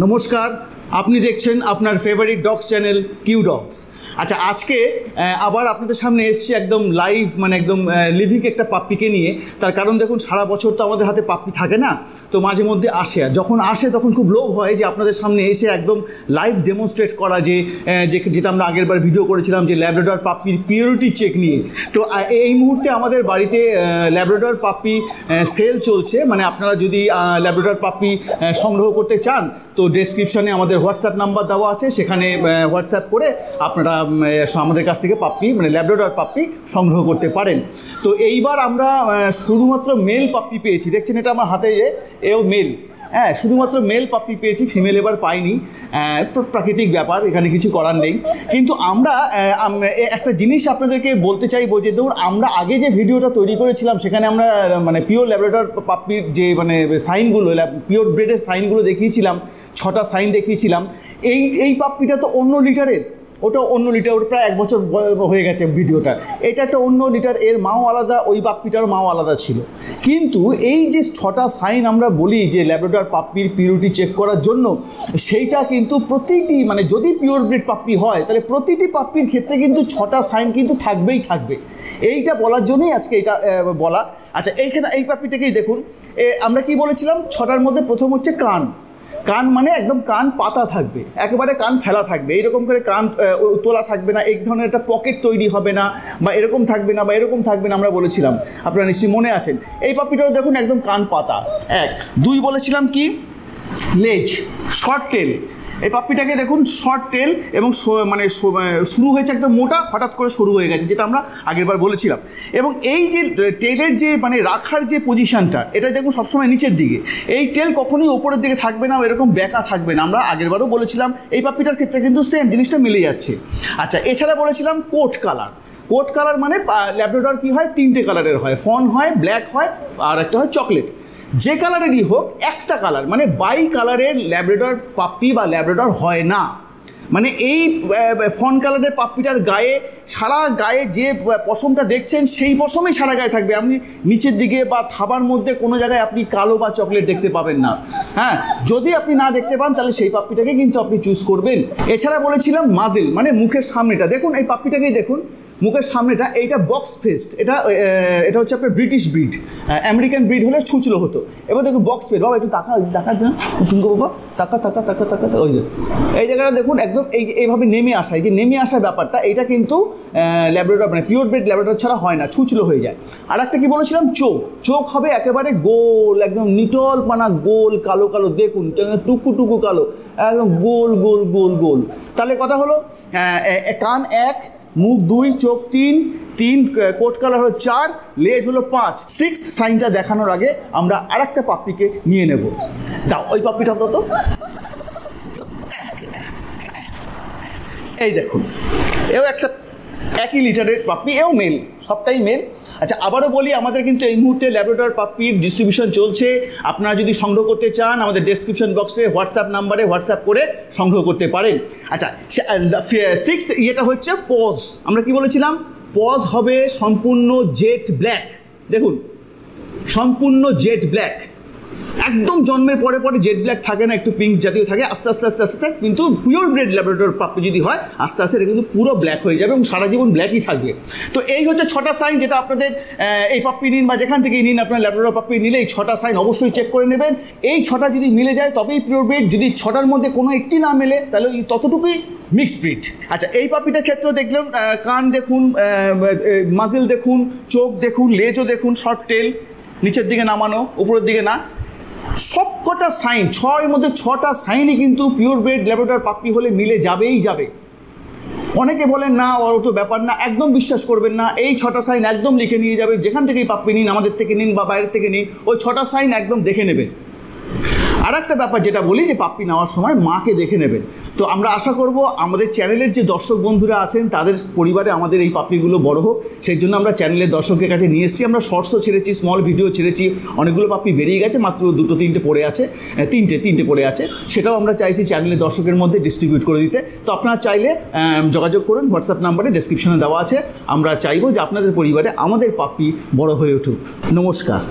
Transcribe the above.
নমস্কার, আপনি দেখছেন আপনার favourite dogs channel Q dogs. আচ্ছা, আজকে আবার আপনাদের সামনে এসেছি একদম লাইভ, মানে একদম লিভিক একটা পাপ্পিকে নিয়ে। তার কারণ দেখুন, সারা বছর তো আমাদের হাতে পাপ্পি থাকে না, তো মাঝে মধ্যে আসে। আর যখন আসে তখন খুব লোভ হয় যে আপনাদের সামনে এসে একদম লাইভ ডেমনস্ট্রেট করা, যেটা আমরা আগেরবার ভিডিও করেছিলাম যে ল্যাব্রাডর পাপ্পির পিওরিটি চেক নিয়ে। তো এই মুহূর্তে আমাদের বাড়িতে ল্যাব্রাডর পাপ্পি সেল চলছে। মানে আপনারা যদি ল্যাব্রাডর পাপ্পি সংগ্রহ করতে চান তো ডেসক্রিপশনে আমাদের হোয়াটসঅ্যাপ নাম্বার দেওয়া আছে, সেখানে হোয়াটসঅ্যাপ করে আপনারা আমাদের কাছ থেকে পাপ্পি, মানে ল্যাব্রাডর পাপ্পি সংগ্রহ করতে পারেন। তো এইবার আমরা শুধুমাত্র মেল পাপ্পি পেয়েছি। দেখছেন এটা আমার হাতে, এও মেল। হ্যাঁ, শুধুমাত্র মেল পাপ্পি পেয়েছি, ফিমেল এবার পাইনি। প্রাকৃতিক ব্যাপার, এখানে কিছু করার নেই। কিন্তু আমরা একটা জিনিস আপনাদেরকে বলতে চাইবো যে ধরুন, আমরা আগে যে ভিডিওটা তৈরি করেছিলাম সেখানে আমরা মানে পিওর ল্যাব্রাডর পাপ্পির যে মানে সাইনগুলো, পিওর ব্রেডের সাইনগুলো দেখিয়েছিলাম, 6টা সাইন দেখিয়েছিলাম। এই পাপ্পিটা তো অন্য লিটারের, ওটা অন্য লিটার, ওটা প্রায় 1 বছর হয়ে গেছে ভিডিওটা। এটা একটা অন্য লিটার, এর মাও আলাদা, ওই পাপ্পিটার মাও আলাদা ছিল। কিন্তু এই যে 6টা সাইন আমরা বলি যে ল্যাব্রাডর পাপ্পির পিউরিটি চেক করার জন্য, সেইটা কিন্তু প্রতিটি, মানে যদি পিওর ব্রিড পাপ্পি হয় তাহলে প্রতিটি পাপ্পির ক্ষেত্রে কিন্তু 6টা সাইন কিন্তু থাকবেই থাকবে। এইটা বলার জন্যই আজকে এটা বলা। আচ্ছা, এইখানে এই পাপ্পিটাকেই দেখুন, আমরা কি বলেছিলাম, 6টার মধ্যে প্রথম হচ্ছে কান। কান মানে একদম কান পাতা থাকবে, একেবারে কান ফেলা থাকবে, এইরকম করে কান তোলা থাকবে না, এই ধরনের একটা পকেট তৈরি হবে না, বা এরকম থাকবে না, বা এরকম থাকবে না, আমরা বলেছিলাম, আপনারা নিশ্চয়ই মনে আছেন। এই পাপ্পিটাও দেখুন একদম কান পাতা। 1, 2 বলেছিলাম কি, লেজ, শর্ট টেল। এই পাপ্পিটাকে দেখুন শর্ট টেল এবং মানে শুরু হয়েছে একদম মোটা, হঠাৎ করে শুরু হয়ে গেছে, যেটা আমরা আগেরবার বলেছিলাম। এবং এই যে টেলের যে মানে রাখার যে পজিশানটা, এটা দেখুন সবসময় নিচের দিকে। এই টেল কখনোই ওপরের দিকে থাকবে না, এরকম বেঁকা থাকবে না, আমরা আগেরবারও বলেছিলাম। এই পাপ্পিটার ক্ষেত্রে কিন্তু সেম জিনিসটা মিলে যাচ্ছে। আচ্ছা, এছাড়া বলেছিলাম কোট কালার। কোট কালার মানে ল্যাব্রাডর কী হয়, 3টে কালারের হয়, ফন হয়, ব্ল্যাক হয়, আর একটা হয় চকলেট। যে কালারেরই হোক, একটা কালার মানে বাই কালারের ল্যাব্রাডর পাপ্পি বা ল্যাব্রাডর হয় না। মানে এই ফন কালারের পাপ্পিটার গায়ে, সারা গায়ে যে পশমটা দেখছেন সেই পশমই সারা গায়ে থাকবে। আপনি নিচের দিকে বা থাবার মধ্যে কোনো জায়গায় আপনি কালো বা চকলেট দেখতে পাবেন না। হ্যাঁ, যদি আপনি না দেখতে পান তাহলে সেই পাপ্পিটাকে কিন্তু আপনি চুজ করবেন। এছাড়া বলেছিলাম মাজেল, মানে মুখের সামনেটা। দেখুন এই পাপ্পিটাকেই দেখুন, মুখের সামনেটা, এইটা বক্স ফেস্ট। এটা হচ্ছে আপনার ব্রিটিশ ব্রিড। আমেরিকান ব্রিড হলে ছুঁচলো হতো। এবার দেখুন বক্স ফেস্ট। বাবা একটু তাকা, তাকা না টুঙ্গো বাবা, তাকা তাকা তাকা তাকা, ওই এই জায়গাটা দেখুন একদম এইভাবে নেমে আসা, এই যে নেমে আসার ব্যাপারটা, এইটা কিন্তু ল্যাব্রাডর মানে পিওর ব্রিড ল্যাব্রাডর ছাড়া হয় না, ছুঁচলো হয়ে যায়। আর একটা কি বলেছিলাম, চোখ হবে একেবারে গোল, একদম নিটল পানা গোল, কালো কালো, দেখুন টুকু টুকু কালো, একদম গোল গোল গোল গোল। তাহলে কথা হলো, কান 1, মুখ 2, চোখ 3, কোট কালার হলো 4, লেজ হলো 5। 6th সাইনটা দেখানোর আগে আমরা আরেকটা পাপ্পিকে নিয়ে নেব। দাও ওই পাপ্পিটা তো, এই দেখুন, এও একটা একই লিটারের পাপ্পি, এও মেল, সবটাই মেল। আচ্ছা, আবারও বলি, আমাদের কিন্তু এই মুহূর্তে ল্যাব্রাডর পাপ্পির ডিস্ট্রিবিউশন চলছে। আপনারা যদি সংগ্রহ করতে চান আমাদের ডেসক্রিপশন বক্সে হোয়াটসঅ্যাপ নাম্বারে হোয়াটসঅ্যাপ করে সংগ্রহ করতে পারেন। আচ্ছা, 6th ইয়েটা হচ্ছে পজ। আমরা কি বলেছিলাম, পজ হবে সম্পূর্ণ জেট ব্ল্যাক। দেখুন সম্পূর্ণ জেট ব্ল্যাক, একদম জন্মের পরে পরে জেট ব্ল্যাক থাকে না, একটু পিঙ্ক জাতীয় থাকে। আস্তে আস্তে আস্তে আস্তে কিন্তু পিওর ব্রেড ল্যাব্রাডর পাপ্পি যদি হয়, আস্তে আস্তে এটা কিন্তু পুরো ব্ল্যাক হয়ে যাবে এবং সারা জীবন ব্ল্যাকই থাকবে। তো এই হচ্ছে 6টা সাইন, যেটা আপনাদের এই পাপ্পি নিন বা যেখান থেকেই নিন, আপনার ল্যাব্রাডর পাপ্পি নিলে এই 6টা সাইন অবশ্যই চেক করে নেবেন। এই 6টা যদি মিলে যায় তবেই পিওর ব্রেড। যদি 6টার মধ্যে কোনো একটি না মেলে তাহলে ততটুকুই মিক্সড ব্রিড। আচ্ছা, এই পাপ্পিটার ক্ষেত্রেও দেখলাম, কান দেখুন, মাজেল দেখুন, চোখ দেখুন, লেজও দেখুন, শর্ট টেল, নিচের দিকে নামানো, উপরের দিকে না, সবকটা সাইন, 6-এর মধ্যে 6টা সাইনই কিন্তু পিওর ব্রিড ল্যাব্রাডর পাপ্পি হলে মিলে যাবেই যাবে। অনেকে বলেন না, ওর তো ব্যাপার না, একদম বিশ্বাস করবেন না। এই 6টা সাইন একদম লিখে নিয়ে যাবে, যেখান থেকেই পাপ্পি নিন, আমাদের থেকে নিন বা বাইরের থেকে নিন, ওই 6টা সাইন একদম দেখে নেবেন। আর একটা ব্যাপার যেটা বলি, যে পাপ্পি নেওয়ার সময় মাকে দেখে নেবেন। তো আমরা আশা করব আমাদের চ্যানেলের যে দর্শক বন্ধুরা আছেন তাদের পরিবারে আমাদের এই পাপ্পিগুলো বড় হোক, সেই জন্য আমরা চ্যানেলের দর্শকের কাছে নিয়ে এসেছি। আমরা শর্টসও ছেড়েছি, স্মল ভিডিও ছেড়েছি, অনেকগুলো পাপ্পি বেরিয়ে গেছে, মাত্র 2-3টে পড়ে আছে, তিনটে পড়ে আছে, সেটাও আমরা চাইছি চ্যানেলের দর্শকের মধ্যে ডিস্ট্রিবিউট করে দিতে। তো আপনারা চাইলে যোগাযোগ করুন, হোয়াটসঅ্যাপ নাম্বারে ডেসক্রিপশনে দেওয়া আছে। আমরা চাইবো যে আপনাদের পরিবারে আমাদের পাপ্পি বড় হয়ে উঠুক। নমস্কার।